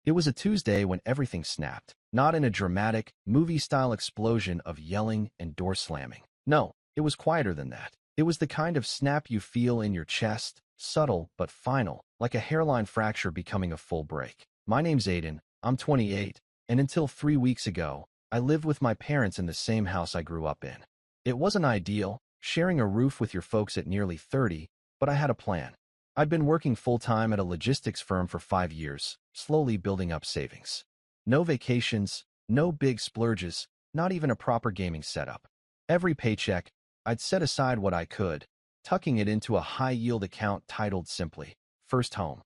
It was a Tuesday when everything snapped, not in a dramatic, movie-style explosion of yelling and door slamming. No, it was quieter than that. It was the kind of snap you feel in your chest, subtle but final, like a hairline fracture becoming a full break. My name's Aiden, I'm 28, and until 3 weeks ago, I lived with my parents in the same house I grew up in. It wasn't ideal, sharing a roof with your folks at nearly 30, but I had a plan. I'd been working full-time at a logistics firm for 5 years, slowly building up savings. No vacations, no big splurges, not even a proper gaming setup. Every paycheck, I'd set aside what I could, tucking it into a high-yield account titled simply, First Home.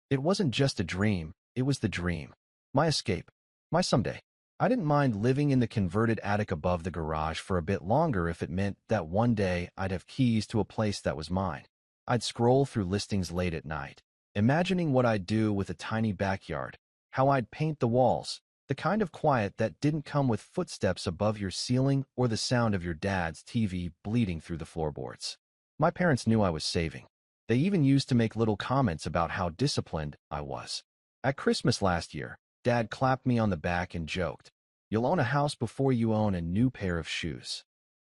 It wasn't just a dream, it was the dream. My escape. My someday. I didn't mind living in the converted attic above the garage for a bit longer if it meant that one day I'd have keys to a place that was mine. I'd scroll through listings late at night, imagining what I'd do with a tiny backyard, how I'd paint the walls, the kind of quiet that didn't come with footsteps above your ceiling or the sound of your dad's TV bleeding through the floorboards. My parents knew I was saving. They even used to make little comments about how disciplined I was. At Christmas last year, Dad clapped me on the back and joked, "You'll own a house before you own a new pair of shoes."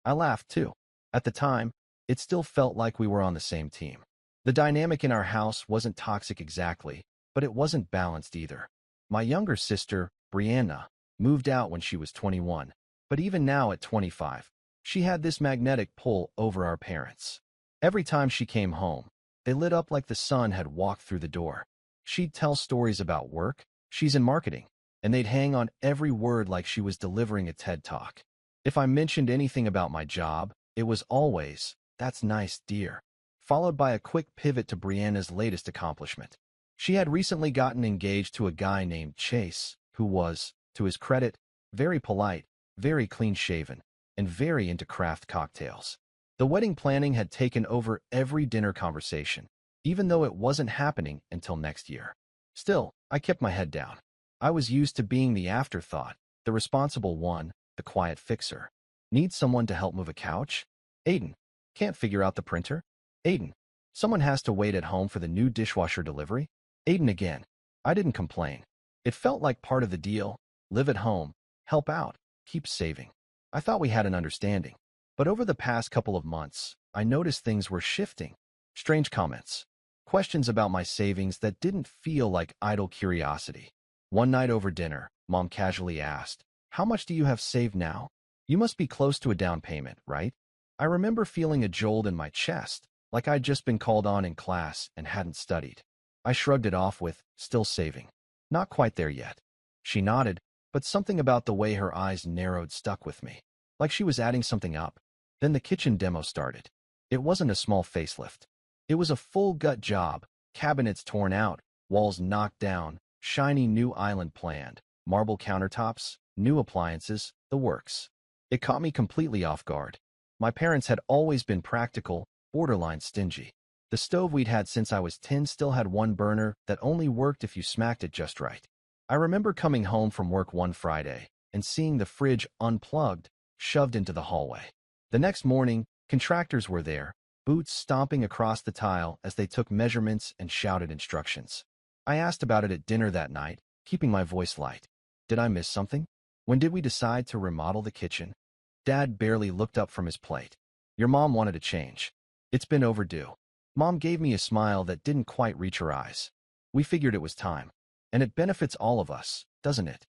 I laughed too. At the time, it still felt like we were on the same team. The dynamic in our house wasn't toxic exactly, but it wasn't balanced either. My younger sister, Brianna, moved out when she was 21, but even now at 25, she had this magnetic pull over our parents. Every time she came home, they lit up like the sun had walked through the door. She'd tell stories about work, she's in marketing, and they'd hang on every word like she was delivering a TED Talk. If I mentioned anything about my job, it was always, "That's nice, dear," followed by a quick pivot to Brianna's latest accomplishment. She had recently gotten engaged to a guy named Chase, who was, to his credit, very polite, very clean-shaven, and very into craft cocktails. The wedding planning had taken over every dinner conversation, even though it wasn't happening until next year. Still, I kept my head down. I was used to being the afterthought, the responsible one, the quiet fixer. Need someone to help move a couch? Aiden. Can't figure out the printer? Aiden. Someone has to wait at home for the new dishwasher delivery? Aiden again. I didn't complain. It felt like part of the deal. Live at home, help out, keep saving. I thought we had an understanding. But over the past couple of months, I noticed things were shifting. Strange comments. Questions about my savings that didn't feel like idle curiosity. One night over dinner, Mom casually asked, "How much do you have saved now? You must be close to a down payment, right?" I remember feeling a jolt in my chest, like I'd just been called on in class and hadn't studied. I shrugged it off with, "Still saving. Not quite there yet." She nodded, but something about the way her eyes narrowed stuck with me, like she was adding something up. Then the kitchen demo started. It wasn't a small facelift. It was a full gut job, cabinets torn out, walls knocked down, shiny new island planned, marble countertops, new appliances, the works. It caught me completely off guard. My parents had always been practical, borderline stingy. The stove we'd had since I was 10 still had one burner that only worked if you smacked it just right. I remember coming home from work one Friday and seeing the fridge unplugged, shoved into the hallway. The next morning, contractors were there, boots stomping across the tile as they took measurements and shouted instructions. I asked about it at dinner that night, keeping my voice light. Did I miss something? When did we decide to remodel the kitchen? Dad barely looked up from his plate. Your mom wanted a change. It's been overdue. Mom gave me a smile that didn't quite reach her eyes. We figured it was time. And it benefits all of us, doesn't it?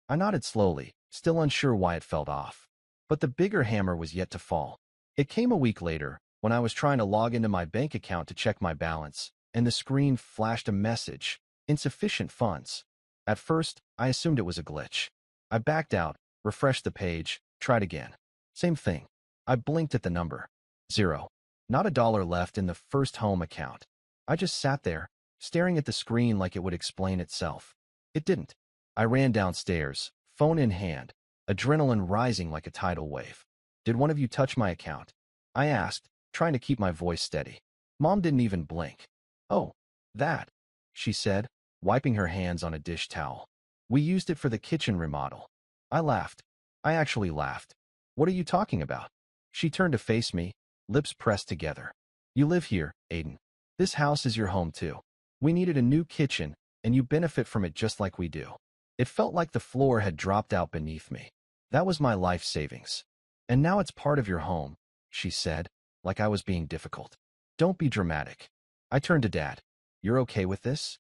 I nodded slowly, still unsure why it felt off. But the bigger hammer was yet to fall. It came a week later, when I was trying to log into my bank account to check my balance, and the screen flashed a message, "Insufficient funds." At first, I assumed it was a glitch. I backed out, refreshed the page, tried again. Same thing. I blinked at the number. Zero. Not a dollar left in the First Home account. I just sat there, staring at the screen like it would explain itself. It didn't. I ran downstairs, phone in hand, adrenaline rising like a tidal wave. "Did one of you touch my account?" I asked, trying to keep my voice steady. Mom didn't even blink. "Oh, that," she said, wiping her hands on a dish towel. "We used it for the kitchen remodel." I laughed. I actually laughed. "What are you talking about?" She turned to face me, lips pressed together. "You live here, Aiden. This house is your home too. We needed a new kitchen, and you benefit from it just like we do. It felt like the floor had dropped out beneath me. That was my life savings. And now it's part of your home, she said, like I was being difficult. Don't be dramatic. I turned to Dad. You're okay with this?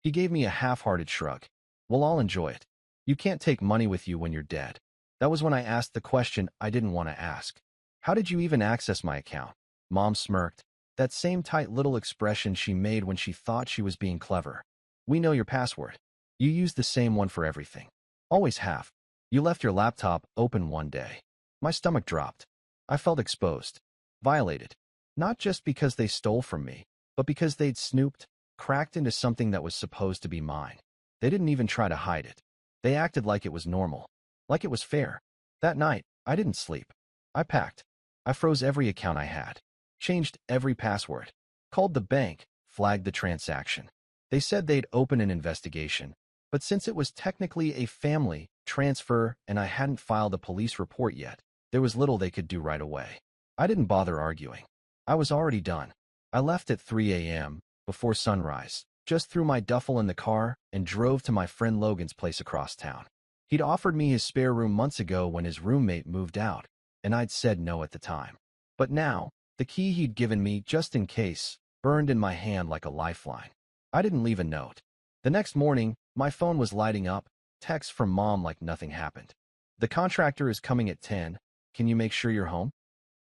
He gave me a half-hearted shrug. We'll all enjoy it. You can't take money with you when you're dead. That was when I asked the question I didn't want to ask. How did you even access my account? Mom smirked. That same tight little expression she made when she thought she was being clever. We know your password. You use the same one for everything. Always have. You left your laptop open one day. My stomach dropped. I felt exposed. Violated. Not just because they stole from me, but because they'd snooped, cracked into something that was supposed to be mine. They didn't even try to hide it. They acted like it was normal. Like it was fair. That night, I didn't sleep. I packed. I froze every account I had. Changed every password. Called the bank, flagged the transaction. They said they'd open an investigation, but since it was technically a family transfer and I hadn't filed a police report yet, there was little they could do right away. I didn't bother arguing. I was already done. I left at 3 a.m., before sunrise, just threw my duffel in the car and drove to my friend Logan's place across town. He'd offered me his spare room months ago when his roommate moved out, and I'd said no at the time. But now, the key he'd given me just in case burned in my hand like a lifeline. I didn't leave a note. The next morning, my phone was lighting up, texts from Mom like nothing happened. The contractor is coming at 10. Can you make sure you're home?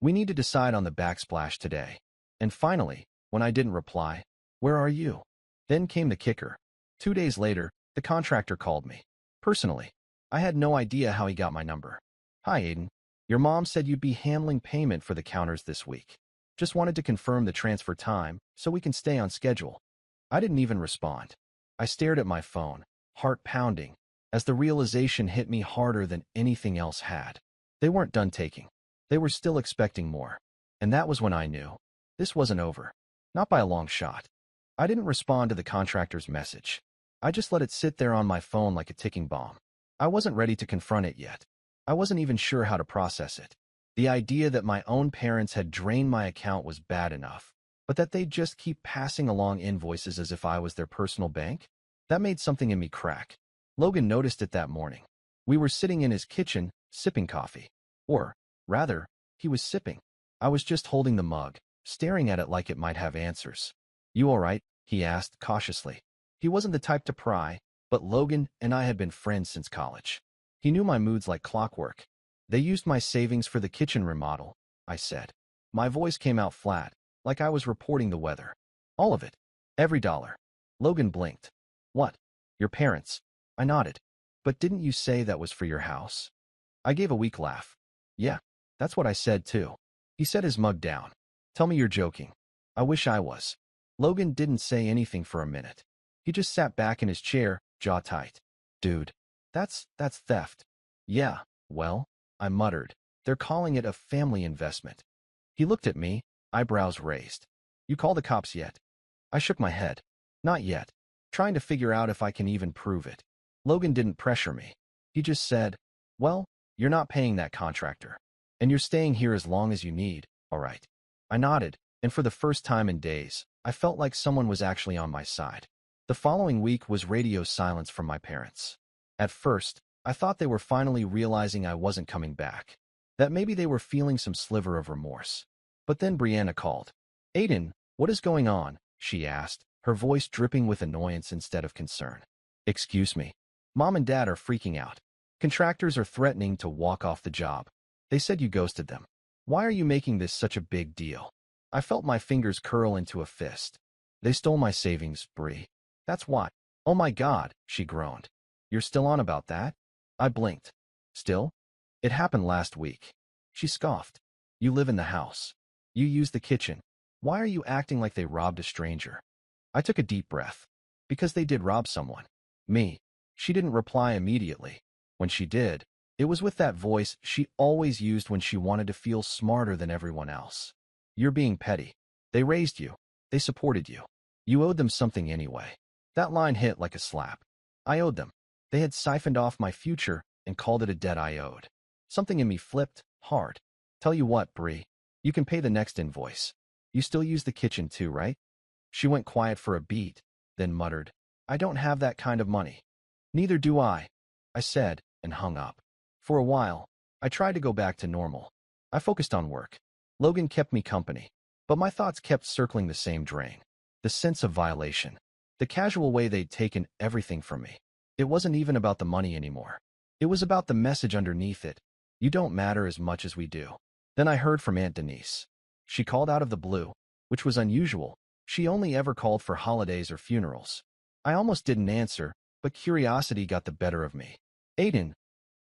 We need to decide on the backsplash today. And finally, when I didn't reply, where are you? Then came the kicker. 2 days later, the contractor called me. Personally. I had no idea how he got my number. Hi, Aiden. Your mom said you'd be handling payment for the counters this week. Just wanted to confirm the transfer time so we can stay on schedule. I didn't even respond. I stared at my phone, heart pounding, as the realization hit me harder than anything else had. They weren't done taking. They were still expecting more. And that was when I knew. This wasn't over. Not by a long shot. I didn't respond to the contractor's message. I just let it sit there on my phone like a ticking bomb. I wasn't ready to confront it yet. I wasn't even sure how to process it. The idea that my own parents had drained my account was bad enough, but that they'd just keep passing along invoices as if I was their personal bank? That made something in me crack. Logan noticed it that morning. We were sitting in his kitchen, sipping coffee. Or, rather, he was sipping. I was just holding the mug, staring at it like it might have answers. You all right? He asked, cautiously. He wasn't the type to pry, but Logan and I had been friends since college. He knew my moods like clockwork. They used my savings for the kitchen remodel, I said. My voice came out flat, like I was reporting the weather. All of it. Every dollar. Logan blinked. What? Your parents? I nodded. But didn't you say that was for your house? I gave a weak laugh. Yeah, that's what I said too. He set his mug down. Tell me you're joking. I wish I was. Logan didn't say anything for a minute. He just sat back in his chair, jaw tight. Dude, that's theft. Yeah, well, I muttered. They're calling it a family investment. He looked at me, eyebrows raised. You call the cops yet? I shook my head. Not yet. Trying to figure out if I can even prove it. Logan didn't pressure me. He just said, well, you're not paying that contractor. And you're staying here as long as you need, all right. I nodded, and for the first time in days, I felt like someone was actually on my side. The following week was radio silence from my parents. At first, I thought they were finally realizing I wasn't coming back. That maybe they were feeling some sliver of remorse. But then Brianna called. Aiden, what is going on? She asked, her voice dripping with annoyance instead of concern. Excuse me. Mom and Dad are freaking out. Contractors are threatening to walk off the job. They said you ghosted them. Why are you making this such a big deal? I felt my fingers curl into a fist. They stole my savings, Bri. That's why. Oh my God, she groaned. You're still on about that? I blinked. Still? It happened last week. She scoffed. You live in the house. You use the kitchen. Why are you acting like they robbed a stranger? I took a deep breath. Because they did rob someone. Me. She didn't reply immediately. When she did, it was with that voice she always used when she wanted to feel smarter than everyone else. You're being petty. They raised you. They supported you. You owed them something anyway. That line hit like a slap. I owed them. They had siphoned off my future and called it a debt I owed. Something in me flipped hard. Tell you what, Bri, you can pay the next invoice. You still use the kitchen too, right? She went quiet for a beat, then muttered, I don't have that kind of money. Neither do I said, and hung up. For a while, I tried to go back to normal. I focused on work. Logan kept me company, but my thoughts kept circling the same drain. The sense of violation. The casual way they'd taken everything from me. It wasn't even about the money anymore. It was about the message underneath it. You don't matter as much as we do. Then I heard from Aunt Denise. She called out of the blue, which was unusual. She only ever called for holidays or funerals. I almost didn't answer, but curiosity got the better of me. Aiden,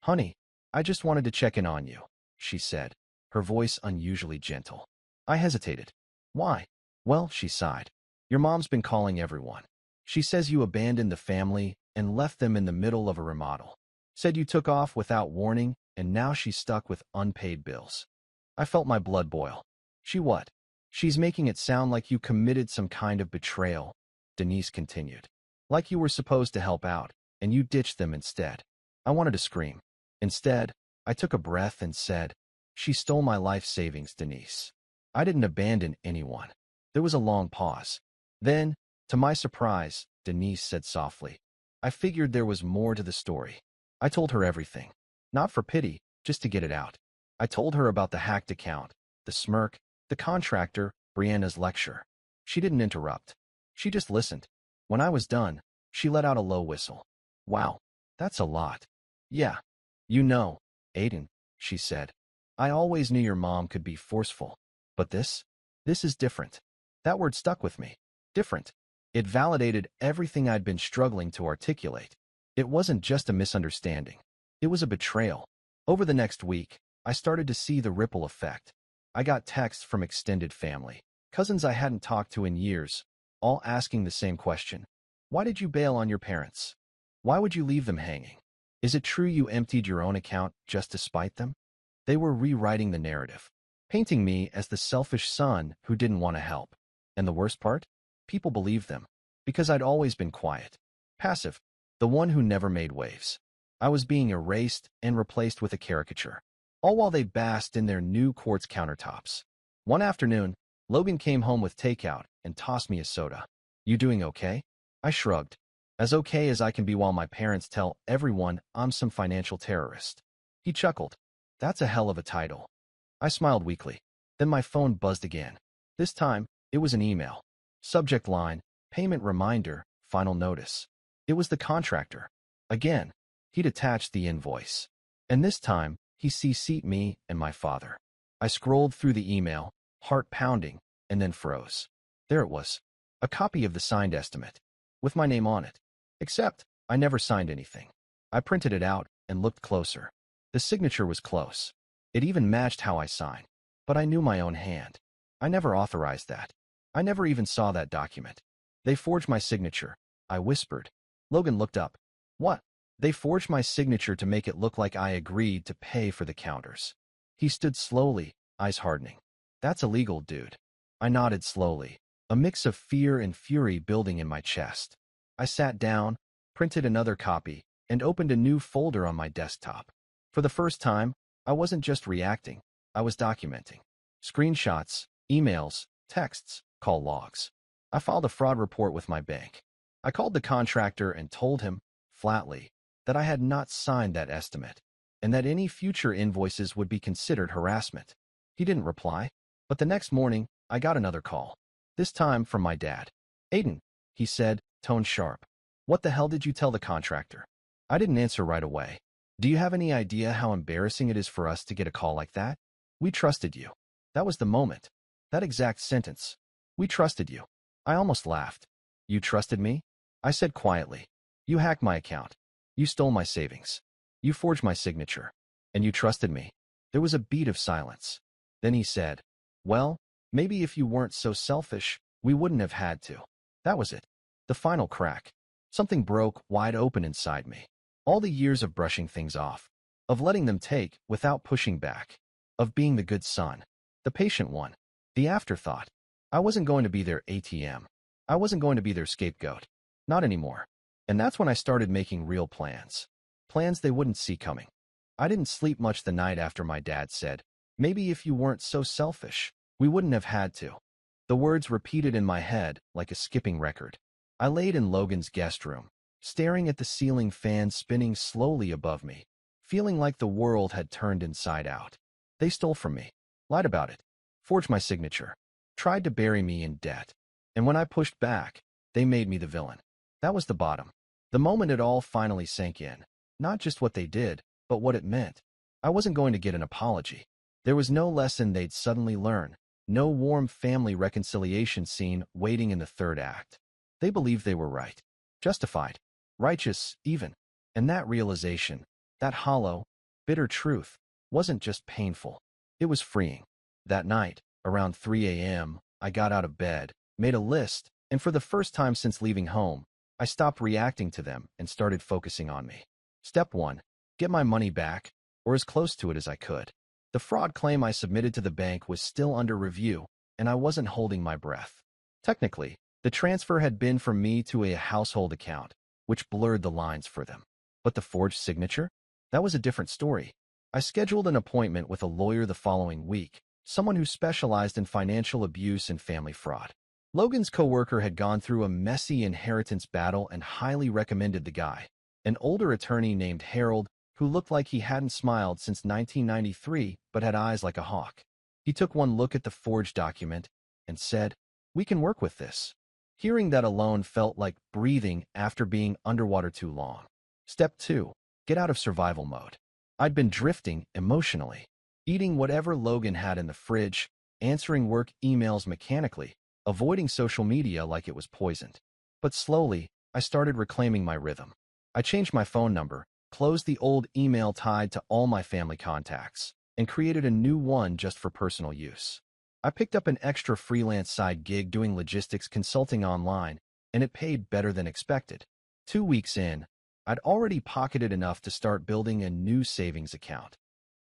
honey, I just wanted to check in on you, she said, her voice unusually gentle. I hesitated. Why? Well, she sighed. Your mom's been calling everyone. She says you abandoned the family and left them in the middle of a remodel. Said you took off without warning, and now she's stuck with unpaid bills. I felt my blood boil. She what? She's making it sound like you committed some kind of betrayal, Denise continued. Like you were supposed to help out, and you ditched them instead. I wanted to scream. Instead, I took a breath and said, she stole my life savings, Denise. I didn't abandon anyone. There was a long pause. Then, to my surprise, Denise said softly, I figured there was more to the story. I told her everything. Not for pity, just to get it out. I told her about the hacked account, the smirk, the contractor, Brianna's lecture. She didn't interrupt. She just listened. When I was done, she let out a low whistle. Wow, that's a lot. Yeah. You know, Aiden, she said. I always knew your mom could be forceful. But this is different. That word stuck with me. Different. It validated everything I'd been struggling to articulate. It wasn't just a misunderstanding. It was a betrayal. Over the next week, I started to see the ripple effect. I got texts from extended family, cousins I hadn't talked to in years, all asking the same question. Why did you bail on your parents? Why would you leave them hanging? Is it true you emptied your own account just to spite them? They were rewriting the narrative, painting me as the selfish son who didn't want to help. And the worst part? People believed them, because I'd always been quiet, passive, the one who never made waves. I was being erased and replaced with a caricature, all while they basked in their new quartz countertops. One afternoon, Logan came home with takeout and tossed me a soda. You doing okay? I shrugged. As okay as I can be while my parents tell everyone I'm some financial terrorist. He chuckled. That's a hell of a title. I smiled weakly. Then my phone buzzed again. This time, it was an email. Subject line, payment reminder, final notice. It was the contractor. Again, he'd attached the invoice. And this time, he CC'd me and my father. I scrolled through the email, heart pounding, and then froze. There it was. A copy of the signed estimate, with my name on it. Except, I never signed anything. I printed it out and looked closer. The signature was close. It even matched how I signed. But I knew my own hand. I never authorized that. I never even saw that document. They forged my signature, I whispered. Logan looked up. What? They forged my signature to make it look like I agreed to pay for the counters. He stood slowly, eyes hardening. That's illegal, dude. I nodded slowly, a mix of fear and fury building in my chest. I sat down, printed another copy, and opened a new folder on my desktop. For the first time, I wasn't just reacting, I was documenting. Screenshots, emails, texts, call logs. I filed a fraud report with my bank. I called the contractor and told him, flatly, that I had not signed that estimate, and that any future invoices would be considered harassment. He didn't reply, but the next morning, I got another call. This time from my dad. Aiden, he said, tone sharp. What the hell did you tell the contractor? I didn't answer right away. Do you have any idea how embarrassing it is for us to get a call like that? We trusted you. That was the moment. That exact sentence. We trusted you. I almost laughed. You trusted me? I said quietly. You hacked my account. You stole my savings. You forged my signature. And you trusted me. There was a beat of silence. Then he said, well, maybe if you weren't so selfish, we wouldn't have had to. That was it. The final crack. Something broke wide open inside me. All the years of brushing things off, of letting them take without pushing back, of being the good son, the patient one, the afterthought. I wasn't going to be their ATM. I wasn't going to be their scapegoat. Not anymore. And that's when I started making real plans. Plans they wouldn't see coming. I didn't sleep much the night after my dad said, maybe if you weren't so selfish, we wouldn't have had to. The words repeated in my head like a skipping record. I laid in Logan's guest room, staring at the ceiling fan spinning slowly above me, feeling like the world had turned inside out. They stole from me, lied about it, forged my signature, tried to bury me in debt. And when I pushed back, they made me the villain. That was the bottom. The moment it all finally sank in. Not just what they did, but what it meant. I wasn't going to get an apology. There was no lesson they'd suddenly learn, no warm family reconciliation scene waiting in the third act. They believed they were right, justified, righteous even. And that realization, that hollow, bitter truth, wasn't just painful. It was freeing. That night, around 3 a.m., I got out of bed, made a list, and for the first time since leaving home, I stopped reacting to them and started focusing on me. Step 1. Get my money back, or as close to it as I could. The fraud claim I submitted to the bank was still under review, and I wasn't holding my breath. Technically, the transfer had been from me to a household account, which blurred the lines for them. But the forged signature? That was a different story. I scheduled an appointment with a lawyer the following week, someone who specialized in financial abuse and family fraud. Logan's coworker had gone through a messy inheritance battle and highly recommended the guy, an older attorney named Harold, who looked like he hadn't smiled since 1993 but had eyes like a hawk. He took one look at the forged document and said, "We can work with this." Hearing that alone felt like breathing after being underwater too long. Step 2. Get out of survival mode. I'd been drifting emotionally, eating whatever Logan had in the fridge, answering work emails mechanically, avoiding social media like it was poisoned. But slowly, I started reclaiming my rhythm. I changed my phone number, closed the old email tied to all my family contacts, and created a new one just for personal use. I picked up an extra freelance side gig doing logistics consulting online, and it paid better than expected. 2 weeks in, I'd already pocketed enough to start building a new savings account.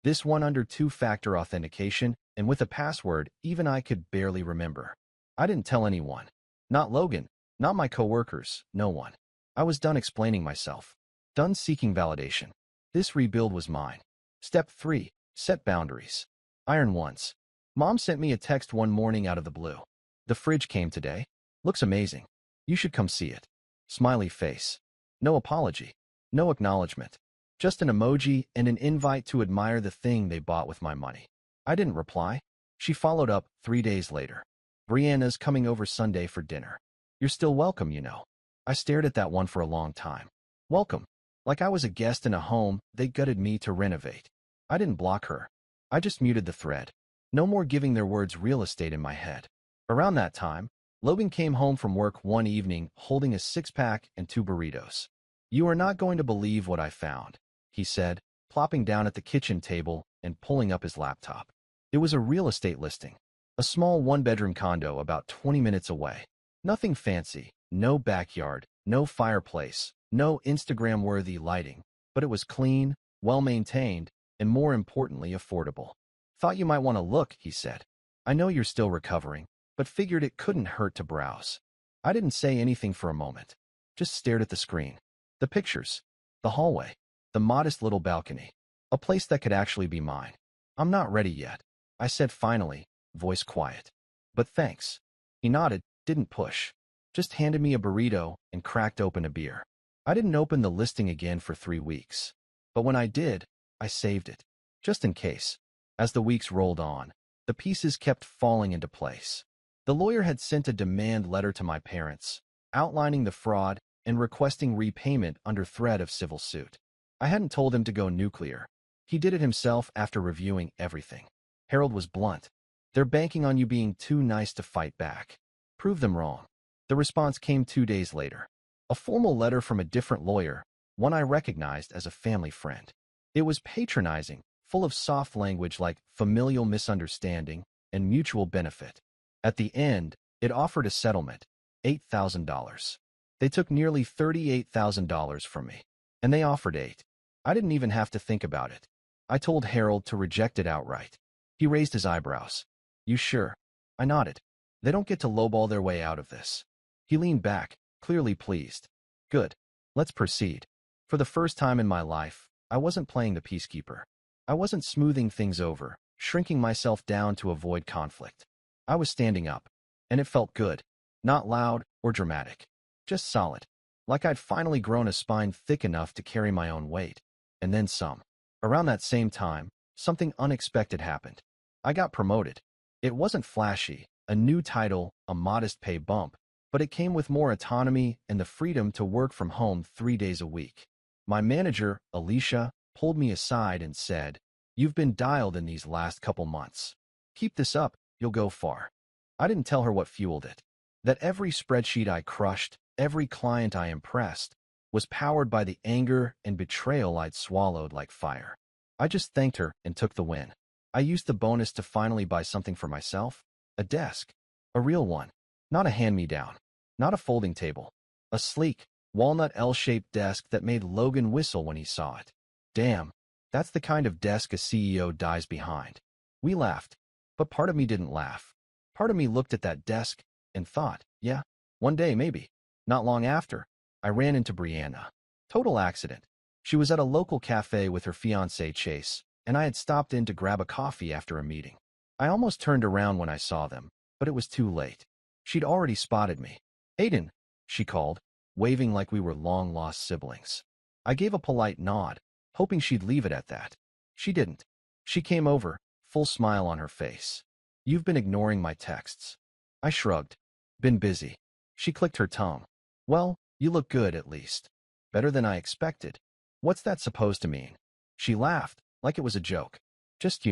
This one under two-factor authentication, and with a password even I could barely remember. I didn't tell anyone. Not Logan, not my coworkers, no one. I was done explaining myself. Done seeking validation. This rebuild was mine. Step 3. Set boundaries. Iron once. Mom sent me a text one morning out of the blue. "The fridge came today. Looks amazing. You should come see it." Smiley face. No apology. No acknowledgement. Just an emoji and an invite to admire the thing they bought with my money. I didn't reply. She followed up 3 days later. "Brianna's coming over Sunday for dinner. You're still welcome, you know." I stared at that one for a long time. Welcome. Like I was a guest in a home they gutted me to renovate. I didn't block her. I just muted the thread. No more giving their words real estate in my head. Around that time, Logan came home from work one evening holding a 6-pack and 2 burritos. "You are not going to believe what I found," he said, plopping down at the kitchen table and pulling up his laptop. It was a real estate listing. A small one-bedroom condo about 20 minutes away. Nothing fancy, no backyard, no fireplace, no Instagram-worthy lighting, but it was clean, well-maintained, and more importantly, affordable. "Thought you might want to look," he said. "I know you're still recovering, but figured it couldn't hurt to browse." I didn't say anything for a moment, just stared at the screen. The pictures, the hallway, the modest little balcony, a place that could actually be mine. "I'm not ready yet," I said finally, voice quiet. "But thanks." He nodded, didn't push, just handed me a burrito and cracked open a beer. I didn't open the listing again for 3 weeks. But when I did, I saved it, just in case. As the weeks rolled on, the pieces kept falling into place. The lawyer had sent a demand letter to my parents, outlining the fraud and requesting repayment under threat of civil suit. I hadn't told him to go nuclear. He did it himself after reviewing everything. Harold was blunt. "They're banking on you being too nice to fight back. Prove them wrong." The response came 2 days later. A formal letter from a different lawyer, one I recognized as a family friend. It was patronizing, full of soft language like familial misunderstanding and mutual benefit. At the end, it offered a settlement, $8,000. They took nearly $38,000 from me, and they offered 8. I didn't even have to think about it. I told Harold to reject it outright. He raised his eyebrows. "You sure?" I nodded. "They don't get to lowball their way out of this." He leaned back, clearly pleased. "Good. Let's proceed." For the first time in my life, I wasn't playing the peacekeeper. I wasn't smoothing things over, shrinking myself down to avoid conflict. I was standing up, and it felt good, not loud or dramatic. Just solid. Like I'd finally grown a spine thick enough to carry my own weight. And then some. Around that same time, something unexpected happened. I got promoted. It wasn't flashy, a new title, a modest pay bump, but it came with more autonomy and the freedom to work from home 3 days a week. My manager, Alicia, pulled me aside and said, "You've been dialed in these last couple months. Keep this up, you'll go far." I didn't tell her what fueled it. That every spreadsheet I crushed, every client I impressed, was powered by the anger and betrayal I'd swallowed like fire. I just thanked her and took the win. I used the bonus to finally buy something for myself. A desk. A real one. Not a hand-me-down. Not a folding table. A sleek, walnut L-shaped desk that made Logan whistle when he saw it. Damn, that's the kind of desk a CEO dies behind. We laughed, but part of me didn't laugh. Part of me looked at that desk and thought, yeah, one day maybe. Not long after, I ran into Brianna. Total accident. She was at a local cafe with her fiancé Chase, and I had stopped in to grab a coffee after a meeting. I almost turned around when I saw them, but it was too late. She'd already spotted me. "Aiden," she called, waving like we were long-lost siblings. I gave a polite nod, hoping she'd leave it at that. She didn't. She came over, full smile on her face. "You've been ignoring my texts." I shrugged. "Been busy." She clicked her tongue. "Well, you look good, at least. Better than I expected." "What's that supposed to mean?" She laughed, like it was a joke. "Just,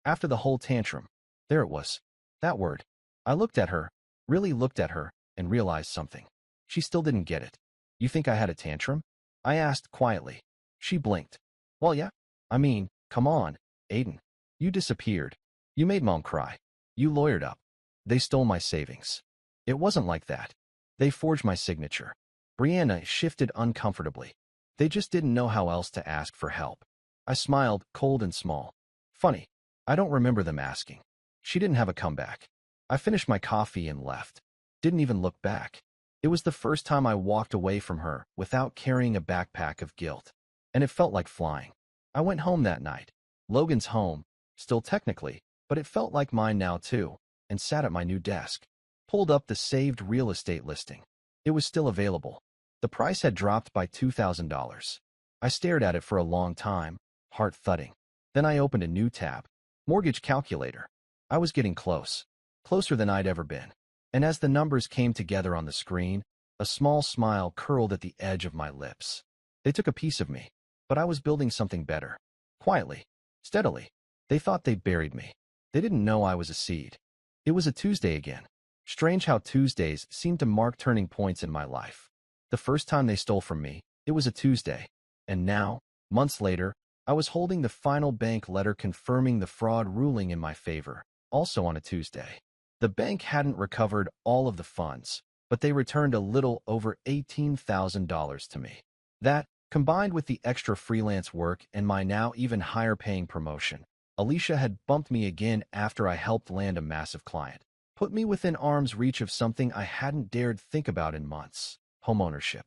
after the whole tantrum." There it was. That word. I looked at her, really looked at her, and realized something. She still didn't get it. "You think I had a tantrum?" I asked quietly. She blinked. "Well, yeah. I mean, come on, Aiden. You disappeared. You made Mom cry. You lawyered up. They stole my savings." "It wasn't like that. They forged my signature." Brianna shifted uncomfortably. "They just didn't know how else to ask for help." I smiled, cold and small. "Funny. I don't remember them asking." She didn't have a comeback. I finished my coffee and left. Didn't even look back. It was the first time I walked away from her without carrying a backpack of guilt. And it felt like flying. I went home that night. Logan's home, still technically, but it felt like mine now too, and sat at my new desk. Pulled up the saved real estate listing. It was still available. The price had dropped by $2,000. I stared at it for a long time, heart thudding. Then I opened a new tab. Mortgage calculator. I was getting close. Closer than I'd ever been. And as the numbers came together on the screen, a small smile curled at the edge of my lips. They took a piece of me, but I was building something better. Quietly. Steadily. They thought they'd buried me. They didn't know I was a seed. It was a Tuesday again. Strange how Tuesdays seemed to mark turning points in my life. The first time they stole from me, it was a Tuesday. And now, months later, I was holding the final bank letter confirming the fraud ruling in my favor, also on a Tuesday. The bank hadn't recovered all of the funds, but they returned a little over $18,000 to me. That, combined with the extra freelance work and my now even higher paying promotion, Alicia had bumped me again after I helped land a massive client. Put me within arm's reach of something I hadn't dared think about in months: homeownership.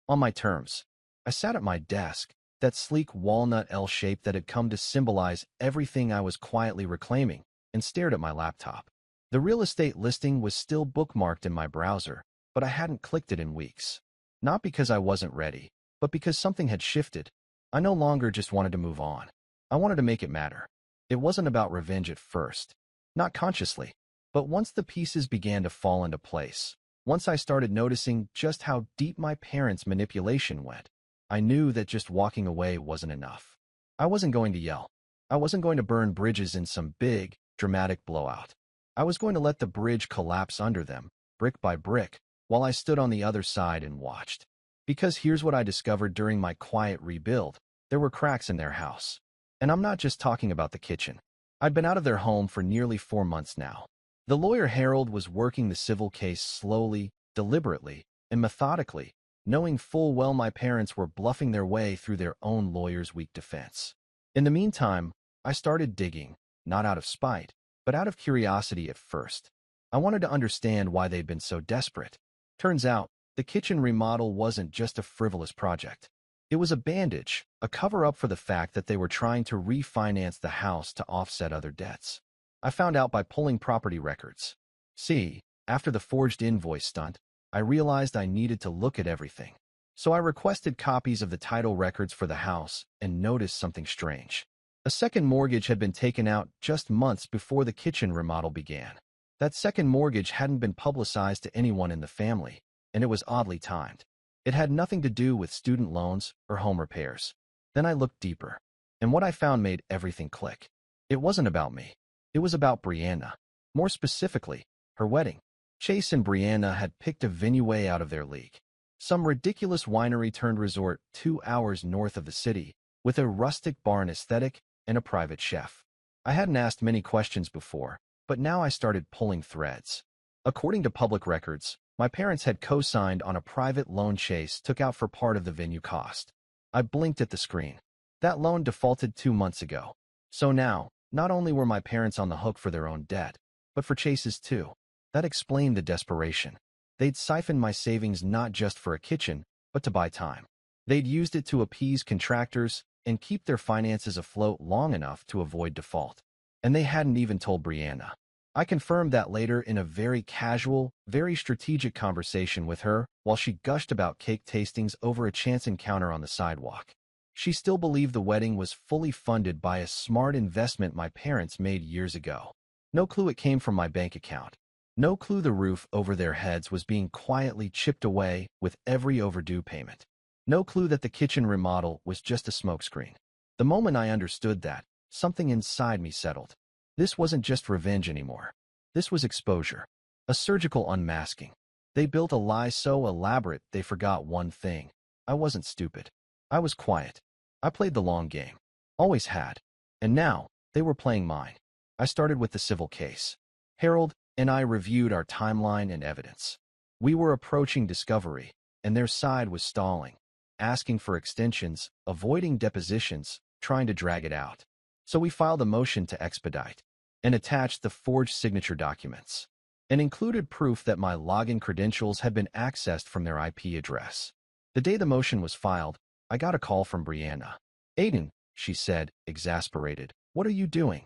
On my terms. I sat at my desk, that sleek walnut L shape that had come to symbolize everything I was quietly reclaiming, and stared at my laptop. The real estate listing was still bookmarked in my browser, but I hadn't clicked it in weeks. Not because I wasn't ready, but because something had shifted. I no longer just wanted to move on. I wanted to make it matter. It wasn't about revenge at first. Not consciously. But once the pieces began to fall into place, once I started noticing just how deep my parents' manipulation went, I knew that just walking away wasn't enough. I wasn't going to yell. I wasn't going to burn bridges in some big, dramatic blowout. I was going to let the bridge collapse under them, brick by brick, while I stood on the other side and watched. Because here's what I discovered during my quiet rebuild: there were cracks in their house. And I'm not just talking about the kitchen. I'd been out of their home for nearly 4 months now. The lawyer Harold was working the civil case slowly, deliberately, and methodically, knowing full well my parents were bluffing their way through their own lawyer's weak defense. In the meantime, I started digging, not out of spite, but out of curiosity at first. I wanted to understand why they'd been so desperate. Turns out, the kitchen remodel wasn't just a frivolous project. It was a bandage, a cover-up for the fact that they were trying to refinance the house to offset other debts. I found out by pulling property records. See, after the forged invoice stunt, I realized I needed to look at everything. So I requested copies of the title records for the house and noticed something strange. A second mortgage had been taken out just months before the kitchen remodel began. That second mortgage hadn't been publicized to anyone in the family, and it was oddly timed. It had nothing to do with student loans or home repairs. Then I looked deeper, and what I found made everything click. It wasn't about me. It was about Brianna. More specifically, her wedding. Chase and Brianna had picked a venue way out of their league. Some ridiculous winery-turned-resort 2 hours north of the city, with a rustic barn aesthetic and a private chef. I hadn't asked many questions before, but now I started pulling threads. According to public records, my parents had co-signed on a private loan Chase took out for part of the venue cost. I blinked at the screen. That loan defaulted 2 months ago. So now, not only were my parents on the hook for their own debt, but for Chase's too. That explained the desperation. They'd siphoned my savings not just for a kitchen, but to buy time. They'd used it to appease contractors and keep their finances afloat long enough to avoid default. And they hadn't even told Brianna. I confirmed that later in a very casual, very strategic conversation with her while she gushed about cake tastings over a chance encounter on the sidewalk. She still believed the wedding was fully funded by a smart investment my parents made years ago. No clue it came from my bank account. No clue the roof over their heads was being quietly chipped away with every overdue payment. No clue that the kitchen remodel was just a smokescreen. The moment I understood that, something inside me settled. This wasn't just revenge anymore. This was exposure. A surgical unmasking. They built a lie so elaborate they forgot one thing. I wasn't stupid. I was quiet. I played the long game. Always had. And now, they were playing mine. I started with the civil case. Harold and I reviewed our timeline and evidence. We were approaching discovery, and their side was stalling, asking for extensions, avoiding depositions, trying to drag it out. So we filed a motion to expedite and attached the forged signature documents and included proof that my login credentials had been accessed from their IP address. The day the motion was filed, I got a call from Brianna. "Aiden," she said, exasperated, "what are you doing?"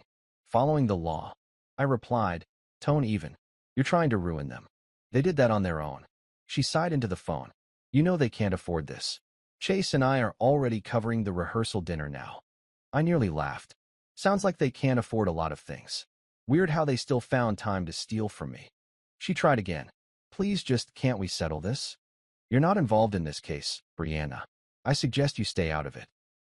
"Following the law." I replied, tone even. "You're trying to ruin them. They did that on their own." She sighed into the phone. "You know they can't afford this. Chase and I are already covering the rehearsal dinner now." I nearly laughed. Sounds like they can't afford a lot of things. Weird how they still found time to steal from me. She tried again. "Please just can't we settle this? You're not involved in this case, Brianna. I suggest you stay out of it."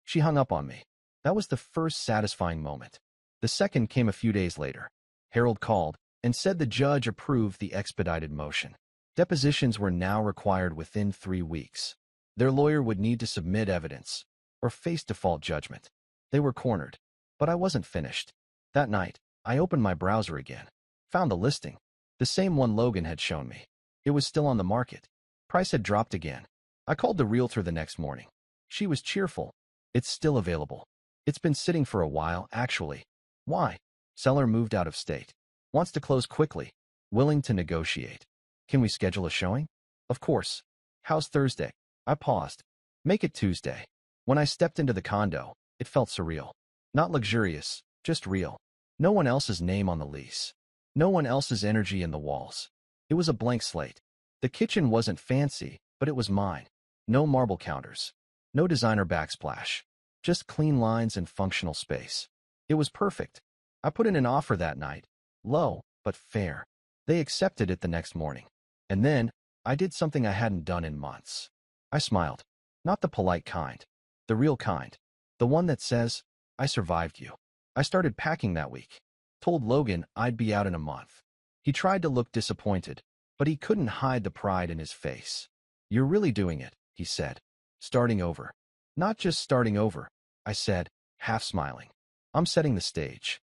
She hung up on me. That was the first satisfying moment. The second came a few days later. Harold called and said the judge approved the expedited motion. Depositions were now required within 3 weeks. Their lawyer would need to submit evidence or face default judgment. They were cornered. But I wasn't finished. That night, I opened my browser again. Found the listing. The same one Logan had shown me. It was still on the market. Price had dropped again. I called the realtor the next morning. She was cheerful. "It's still available. It's been sitting for a while, actually." "Why?" "Seller moved out of state. Wants to close quickly. Willing to negotiate." "Can we schedule a showing?" "Of course." "How's Thursday?" I paused. "Make it Tuesday." When I stepped into the condo, it felt surreal. Not luxurious, just real. No one else's name on the lease. No one else's energy in the walls. It was a blank slate. The kitchen wasn't fancy, but it was mine. No marble counters. No designer backsplash. Just clean lines and functional space. It was perfect. I put in an offer that night. Low, but fair. They accepted it the next morning. And then, I did something I hadn't done in months. I smiled. Not the polite kind. The real kind. The one that says, "I survived you." I started packing that week. Told Logan I'd be out in a month. He tried to look disappointed, but he couldn't hide the pride in his face. "You're really doing it," he said. "Starting over." "Not just starting over," I said, half smiling. "I'm setting the stage."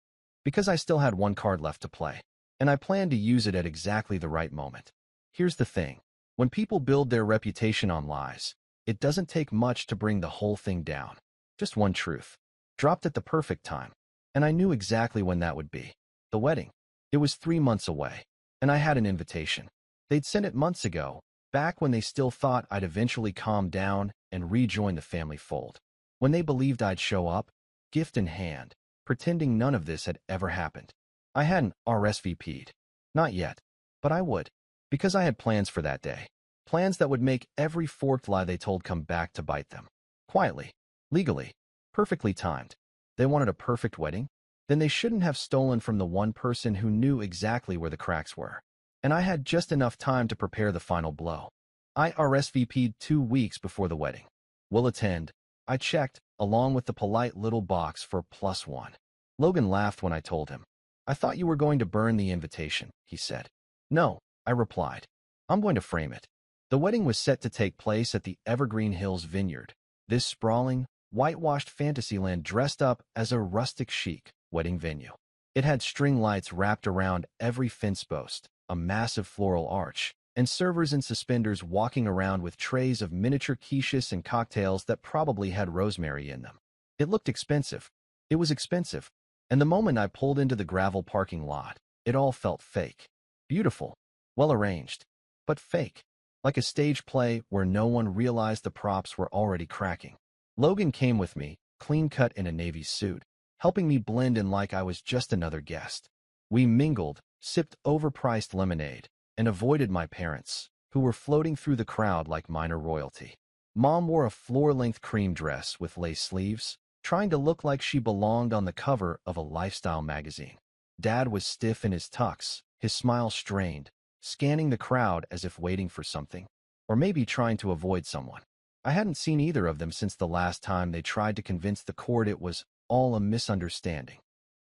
Because I still had one card left to play, and I planned to use it at exactly the right moment. Here's the thing. When people build their reputation on lies, it doesn't take much to bring the whole thing down. Just one truth. Dropped at the perfect time. And I knew exactly when that would be. The wedding. It was 3 months away. And I had an invitation. They'd sent it months ago, back when they still thought I'd eventually calm down and rejoin the family fold. When they believed I'd show up, gift in hand, pretending none of this had ever happened. I hadn't RSVP'd. Not yet. But I would. Because I had plans for that day. Plans that would make every forked lie they told come back to bite them. Quietly, legally, perfectly timed. They wanted a perfect wedding? Then they shouldn't have stolen from the one person who knew exactly where the cracks were. And I had just enough time to prepare the final blow. I RSVP'd 2 weeks before the wedding. Will attend. I checked, along with the polite little box for +1. Logan laughed when I told him. I thought you were going to burn the invitation, he said. No, I replied. I'm going to frame it. The wedding was set to take place at the Evergreen Hills Vineyard, this sprawling, whitewashed fantasyland dressed up as a rustic chic wedding venue. It had string lights wrapped around every fence post, a massive floral arch, and servers in suspenders walking around with trays of miniature quiches and cocktails that probably had rosemary in them. It looked expensive. It was expensive. And the moment I pulled into the gravel parking lot, it all felt fake. Beautiful, well-arranged, but fake. Like a stage play where no one realized the props were already cracking. Logan came with me, clean-cut in a navy suit, helping me blend in like I was just another guest. We mingled, sipped overpriced lemonade, and avoided my parents, who were floating through the crowd like minor royalty. Mom wore a floor-length cream dress with lace sleeves, trying to look like she belonged on the cover of a lifestyle magazine. Dad was stiff in his tux, his smile strained, scanning the crowd as if waiting for something, or maybe trying to avoid someone. I hadn't seen either of them since the last time they tried to convince the court it was all a misunderstanding.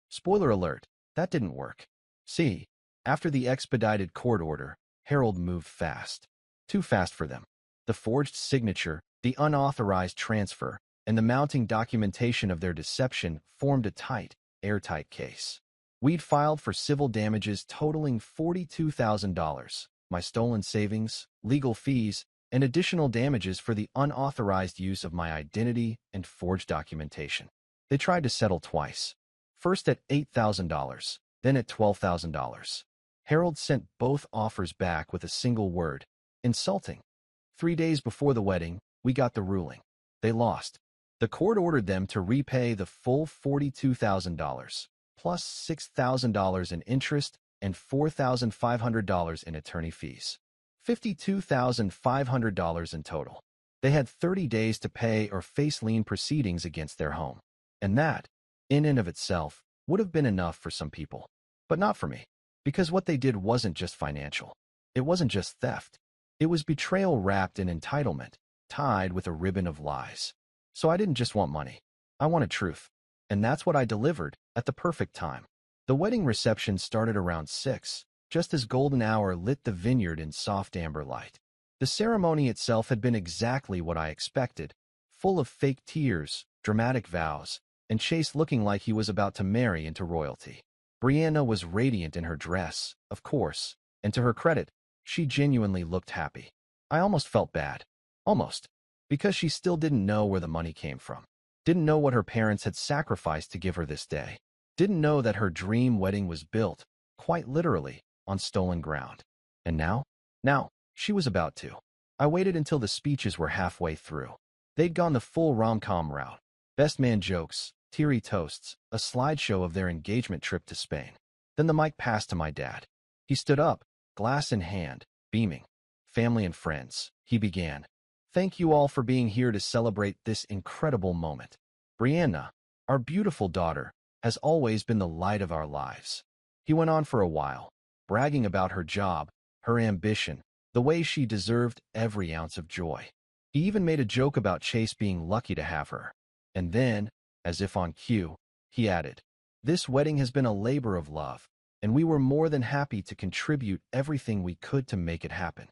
Spoiler alert, that didn't work. See, after the expedited court order, Harold moved fast. Too fast for them. The forged signature, the unauthorized transfer, and the mounting documentation of their deception formed a tight, airtight case. We'd filed for civil damages totaling $42,000, my stolen savings, legal fees, and additional damages for the unauthorized use of my identity and forged documentation. They tried to settle twice, first at $8,000, then at $12,000. Harold sent both offers back with a single word: insulting. 3 days before the wedding, we got the ruling. They lost. The court ordered them to repay the full $42,000, plus $6,000 in interest and $4,500 in attorney fees. $52,500 in total. They had 30 days to pay or face lien proceedings against their home. And that, in and of itself, would have been enough for some people. But not for me. Because what they did wasn't just financial. It wasn't just theft. It was betrayal wrapped in entitlement, tied with a ribbon of lies. So I didn't just want money. I wanted truth. And that's what I delivered at the perfect time. The wedding reception started around 6, just as golden hour lit the vineyard in soft amber light. The ceremony itself had been exactly what I expected, full of fake tears, dramatic vows, and Chase looking like he was about to marry into royalty. Brianna was radiant in her dress, of course, and to her credit, she genuinely looked happy. I almost felt bad. Almost. Because she still didn't know where the money came from. Didn't know what her parents had sacrificed to give her this day. Didn't know that her dream wedding was built, quite literally, on stolen ground. And now? Now, she was about to. I waited until the speeches were halfway through. They'd gone the full rom-com route. Best man jokes, teary toasts, a slideshow of their engagement trip to Spain. Then the mic passed to my dad. He stood up, glass in hand, beaming. Family and friends, he began. Thank you all for being here to celebrate this incredible moment. Brianna, our beautiful daughter, has always been the light of our lives. He went on for a while, bragging about her job, her ambition, the way she deserved every ounce of joy. He even made a joke about Chase being lucky to have her. And then, as if on cue, he added, "This wedding has been a labor of love, and we were more than happy to contribute everything we could to make it happen."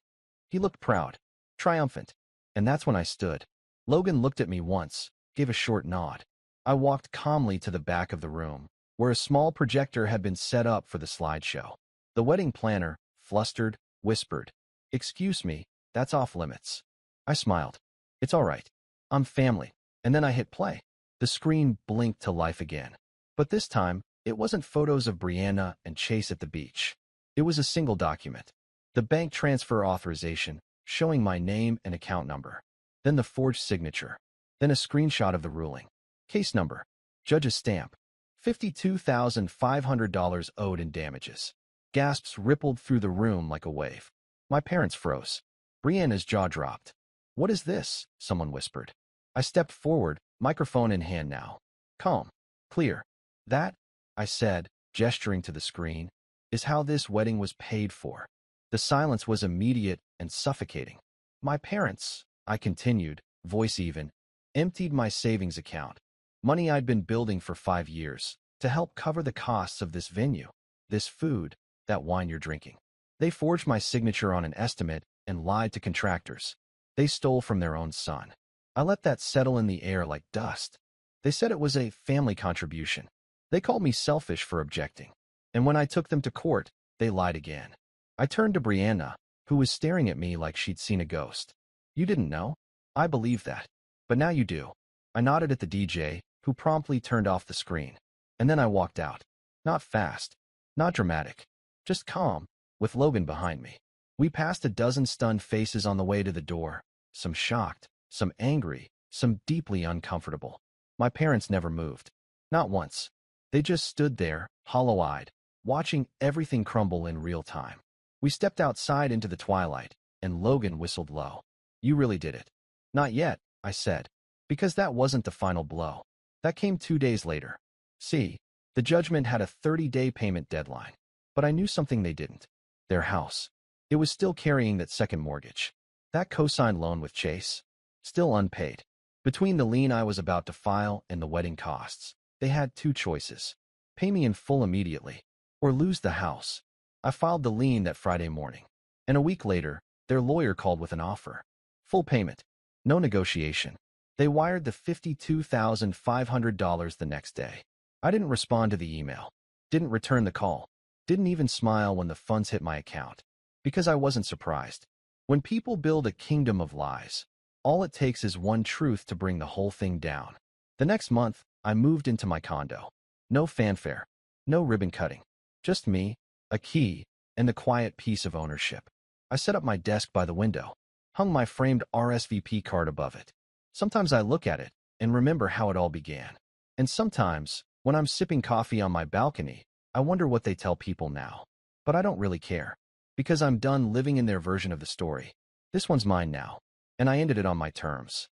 He looked proud, triumphant. And that's when I stood. Logan looked at me once, gave a short nod. I walked calmly to the back of the room, where a small projector had been set up for the slideshow. The wedding planner, flustered, whispered, "Excuse me, that's off limits." I smiled. "It's all right. I'm family." And then I hit play. The screen blinked to life again. But this time, it wasn't photos of Brianna and Chase at the beach. It was a single document. The bank transfer authorization, showing my name and account number. Then the forged signature. Then a screenshot of the ruling. Case number. Judge's stamp. $52,500 owed in damages. Gasps rippled through the room like a wave. My parents froze. Brianna's jaw dropped. What is this? Someone whispered. I stepped forward, microphone in hand now. Calm. Clear. That, I said, gesturing to the screen, is how this wedding was paid for. The silence was immediate and suffocating. My parents, I continued, voice even, emptied my savings account, money I'd been building for 5 years, to help cover the costs of this venue, this food, that wine you're drinking. They forged my signature on an estimate and lied to contractors. They stole from their own son. I let that settle in the air like dust. They said it was a family contribution. They called me selfish for objecting. And when I took them to court, they lied again. I turned to Brianna, who was staring at me like she'd seen a ghost. You didn't know? I believe that. But now you do. I nodded at the DJ, who promptly turned off the screen. And then I walked out. Not fast. Not dramatic. Just calm, with Logan behind me. We passed a dozen stunned faces on the way to the door. Some shocked, some angry, some deeply uncomfortable. My parents never moved. Not once. They just stood there, hollow-eyed, watching everything crumble in real time. We stepped outside into the twilight, and Logan whistled low. You really did it. Not yet, I said, because that wasn't the final blow. That came 2 days later. See, the judgment had a 30-day payment deadline. But I knew something they didn't. Their house. It was still carrying that second mortgage. That co-signed loan with Chase. Still unpaid. Between the lien I was about to file and the wedding costs, they had 2 choices. Pay me in full immediately, or lose the house. I filed the lien that Friday morning. And a week later, their lawyer called with an offer. Full payment. No negotiation. They wired the $52,500 the next day. I didn't respond to the email. Didn't return the call. Didn't even smile when the funds hit my account. Because I wasn't surprised. When people build a kingdom of lies, all it takes is one truth to bring the whole thing down. The next month, I moved into my condo. No fanfare. No ribbon cutting. Just me, a key, and the quiet peace of ownership. I set up my desk by the window. Hung my framed RSVP card above it. Sometimes I look at it and remember how it all began. And sometimes, when I'm sipping coffee on my balcony, I wonder what they tell people now. But I don't really care. Because I'm done living in their version of the story. This one's mine now. And I ended it on my terms.